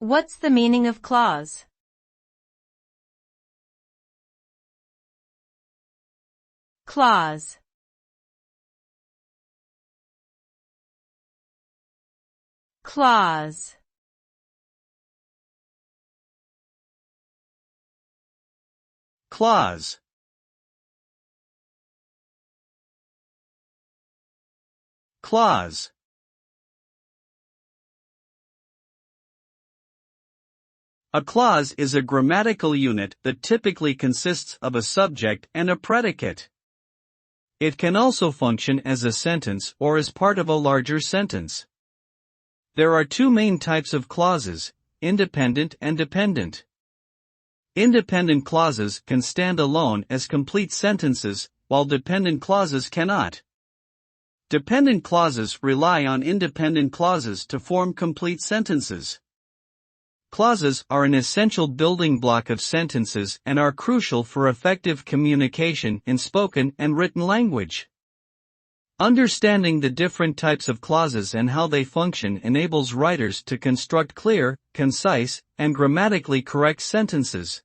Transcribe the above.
What's the meaning of clause? Clause. Clause. Clause. Clause. A clause is a grammatical unit that typically consists of a subject and a predicate. It can also function as a sentence or as part of a larger sentence. There are two main types of clauses, independent and dependent. Independent clauses can stand alone as complete sentences, while dependent clauses cannot. Dependent clauses rely on independent clauses to form complete sentences. Clauses are an essential building block of sentences and are crucial for effective communication in spoken and written language. Understanding the different types of clauses and how they function enables writers to construct clear, concise, and grammatically correct sentences.